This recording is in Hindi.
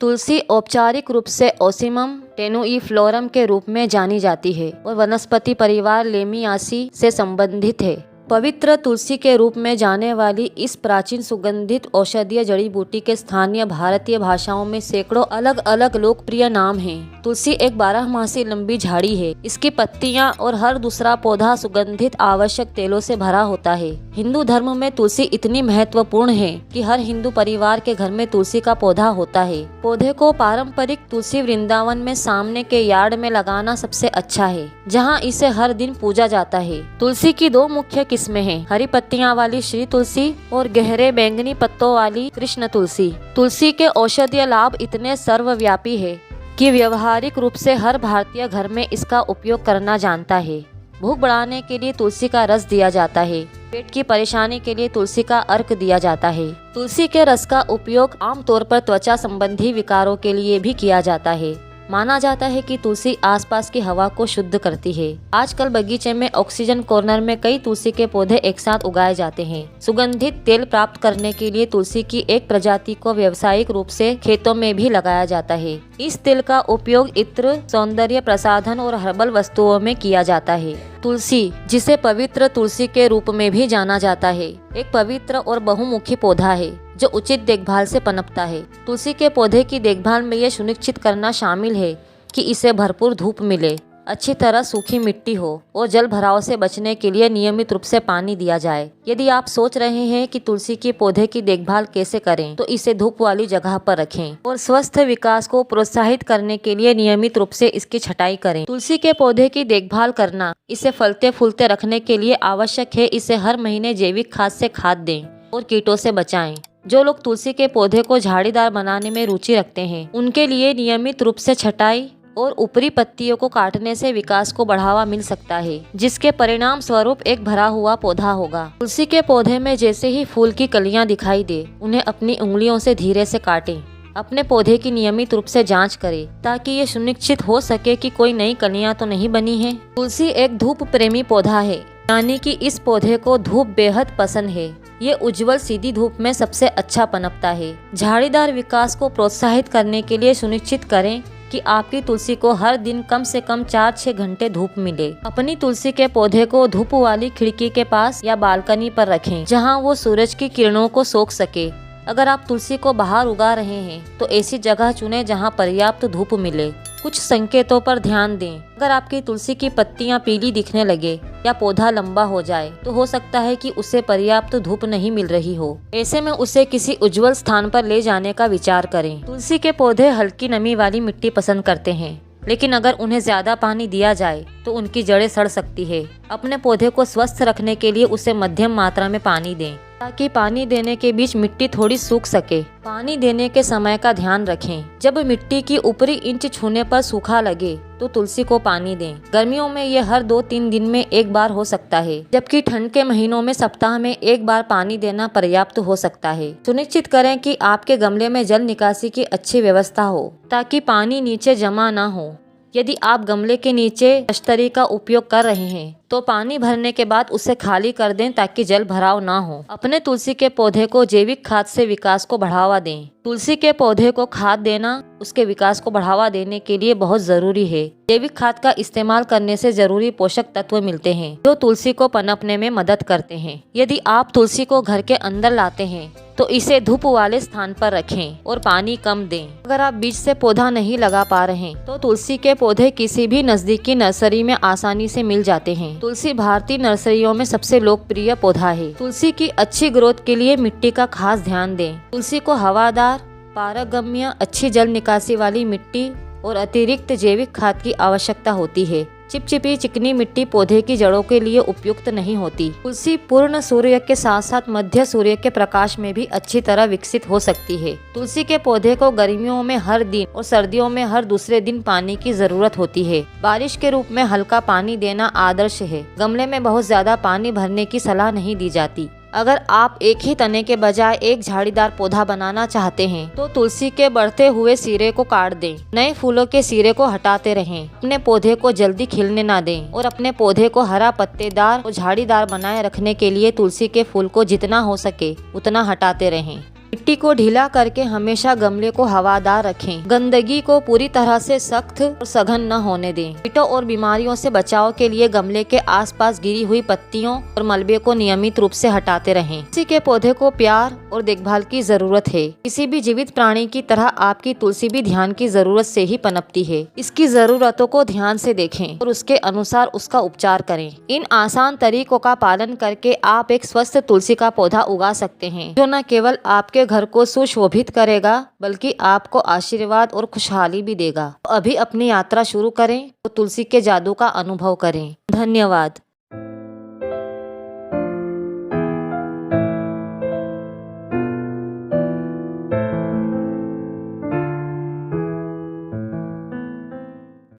तुलसी औपचारिक रूप से ओसिमम टेनुइफ्लोरम के रूप में जानी जाती है और वनस्पति परिवार लेमियासी से संबंधित है। पवित्र तुलसी के रूप में जाने वाली इस प्राचीन सुगंधित औषधीय जड़ी बूटी के स्थानीय भारतीय भाषाओं में सैकड़ों अलग अलग लोकप्रिय नाम हैं। तुलसी एक 12 मासी लंबी झाड़ी है। इसकी पत्तियां और हर दूसरा पौधा सुगंधित आवश्यक तेलों से भरा होता है। हिंदू धर्म में तुलसी इतनी महत्वपूर्ण है कि हर हिंदू परिवार के घर में तुलसी का पौधा होता है। पौधे को पारंपरिक तुलसी वृंदावन में सामने के यार्ड में लगाना सबसे अच्छा है, जहाँ इसे हर दिन पूजा जाता है। तुलसी की 2 मुख्य किस्में हैं, हरी पत्तियां वाली श्री तुलसी और गहरे बैंगनी पत्तों वाली कृष्ण तुलसी। तुलसी के औषधीय लाभ इतने सर्वव्यापी है कि व्यवहारिक रूप से हर भारतीय घर में इसका उपयोग करना जानता है। भूख बढ़ाने के लिए तुलसी का रस दिया जाता है। पेट की परेशानी के लिए तुलसी का अर्क दिया जाता है। तुलसी के रस का उपयोग आमतौर पर त्वचा संबंधी विकारों के लिए भी किया जाता है। माना जाता है कि तुलसी आसपास की हवा को शुद्ध करती है। आजकल बगीचे में ऑक्सीजन कॉर्नर में कई तुलसी के पौधे एक साथ उगाए जाते हैं। सुगंधित तेल प्राप्त करने के लिए तुलसी की एक प्रजाति को व्यावसायिक रूप से खेतों में भी लगाया जाता है। इस तेल का उपयोग इत्र, सौंदर्य प्रसाधन और हर्बल वस्तुओं में किया जाता है। तुलसी, जिसे पवित्र तुलसी के रूप में भी जाना जाता है, एक पवित्र और बहुमुखी पौधा है जो उचित देखभाल से पनपता है। तुलसी के पौधे की देखभाल में यह सुनिश्चित करना शामिल है कि इसे भरपूर धूप मिले, अच्छी तरह सूखी मिट्टी हो और जल भराव से बचने के लिए नियमित रूप से पानी दिया जाए। यदि आप सोच रहे हैं कि तुलसी के पौधे की देखभाल कैसे करें, तो इसे धूप वाली जगह पर रखें और स्वस्थ विकास को प्रोत्साहित करने के लिए नियमित रूप से इसकी छटाई करें। तुलसी के पौधे की देखभाल करना इसे फलते फूलते रखने के लिए आवश्यक है। इसे हर महीने जैविक खाद से खाद दें और कीटों से बचाएं। जो लोग तुलसी के पौधे को झाड़ीदार बनाने में रुचि रखते हैं, उनके लिए नियमित रूप से छटाई और ऊपरी पत्तियों को काटने से विकास को बढ़ावा मिल सकता है, जिसके परिणाम स्वरूप एक भरा हुआ पौधा होगा। तुलसी के पौधे में जैसे ही फूल की कलियां दिखाई दे, उन्हें अपनी उंगलियों से धीरे से काटें। अपने पौधे की नियमित रूप से जांच करें ताकि ये सुनिश्चित हो सके कि कोई नई कलियां तो नहीं बनी हैं। तुलसी एक धूप प्रेमी पौधा है, यानी कि इस पौधे को धूप बेहद पसंद है। ये उज्जवल सीधी धूप में सबसे अच्छा पनपता है। झाड़ीदार विकास को प्रोत्साहित करने के लिए सुनिश्चित करें कि आपकी तुलसी को हर दिन कम से कम 4-6 घंटे धूप मिले। अपनी तुलसी के पौधे को धूप वाली खिड़की के पास या बालकनी पर रखें, जहां वो सूरज की किरणों को सोख सके। अगर आप तुलसी को बाहर उगा रहे हैं तो ऐसी जगह चुनें जहां पर्याप्त धूप मिले। कुछ संकेतों पर ध्यान दें। अगर आपकी तुलसी की पत्तियां पीली दिखने लगे या पौधा लंबा हो जाए, तो हो सकता है कि उसे पर्याप्त धूप नहीं मिल रही हो। ऐसे में उसे किसी उज्जवल स्थान पर ले जाने का विचार करें। तुलसी के पौधे हल्की नमी वाली मिट्टी पसंद करते हैं, लेकिन अगर उन्हें ज्यादा पानी दिया जाए तो उनकी जड़ें सड़ सकती है। अपने पौधे को स्वस्थ रखने के लिए उसे मध्यम मात्रा में पानी दें, ताकि पानी देने के बीच मिट्टी थोड़ी सूख सके। पानी देने के समय का ध्यान रखें। जब मिट्टी की ऊपरी इंच छूने पर सूखा लगे तो तुलसी को पानी दें। गर्मियों में ये हर 2-3 दिन में एक बार हो सकता है, जबकि ठंड के महीनों में सप्ताह में एक बार पानी देना पर्याप्त हो सकता है। सुनिश्चित करें कि आपके गमले में जल निकासी की अच्छी व्यवस्था हो, ताकि पानी नीचे जमा न हो। यदि आप गमले के नीचे अष्टरी का उपयोग कर रहे हैं तो पानी भरने के बाद उसे खाली कर दें ताकि जल भराव ना हो। अपने तुलसी के पौधे को जैविक खाद से विकास को बढ़ावा दें। तुलसी के पौधे को खाद देना उसके विकास को बढ़ावा देने के लिए बहुत जरूरी है। जैविक खाद का इस्तेमाल करने से जरूरी पोषक तत्व मिलते हैं जो तुलसी को पनपने में मदद करते हैं। यदि आप तुलसी को घर के अंदर लाते हैं तो इसे धूप वाले स्थान पर रखें और पानी कम दें। अगर आप बीज से पौधा नहीं लगा पा रहे तो तुलसी के पौधे किसी भी नजदीकी नर्सरी में आसानी से मिल जाते हैं। तुलसी भारतीय नर्सरियों में सबसे लोकप्रिय पौधा है। तुलसी की अच्छी ग्रोथ के लिए मिट्टी का खास ध्यान दें। तुलसी को हवादार, पारगम्य, अच्छी जल निकासी वाली मिट्टी और अतिरिक्त जैविक खाद की आवश्यकता होती है। चिपचिपी चिकनी मिट्टी पौधे की जड़ों के लिए उपयुक्त नहीं होती। तुलसी पूर्ण सूर्य के साथ साथ मध्य सूर्य के प्रकाश में भी अच्छी तरह विकसित हो सकती है। तुलसी के पौधे को गर्मियों में हर दिन और सर्दियों में हर दूसरे दिन पानी की जरूरत होती है। बारिश के रूप में हल्का पानी देना आदर्श है। गमले में बहुत ज्यादा पानी भरने की सलाह नहीं दी जाती। अगर आप एक ही तने के बजाय एक झाड़ीदार पौधा बनाना चाहते हैं तो तुलसी के बढ़ते हुए सिरे को काट दें। नए फूलों के सिरे को हटाते रहें। अपने पौधे को जल्दी खिलने ना दें और अपने पौधे को हरा, पत्तेदार और झाड़ीदार बनाए रखने के लिए तुलसी के फूल को जितना हो सके उतना हटाते रहें। मिट्टी को ढीला करके हमेशा गमले को हवादार रखें। गंदगी को पूरी तरह से सख्त और सघन न होने दें। कीटों और बीमारियों से बचाव के लिए गमले के आसपास गिरी हुई पत्तियों और मलबे को नियमित रूप से हटाते रहें। तुलसी के पौधे को प्यार और देखभाल की जरूरत है। किसी भी जीवित प्राणी की तरह आपकी तुलसी भी ध्यान की जरूरत से ही पनपती है। इसकी जरूरतों को ध्यान से देखें और उसके अनुसार उसका उपचार करें। इन आसान तरीकों का पालन करके आप एक स्वस्थ तुलसी का पौधा उगा सकते हैं, जो न केवल आपके घर को सुशोभित करेगा बल्कि आपको आशीर्वाद और खुशहाली भी देगा। अभी अपनी यात्रा शुरू करें तो तुलसी के जादू का अनुभव करें। धन्यवाद।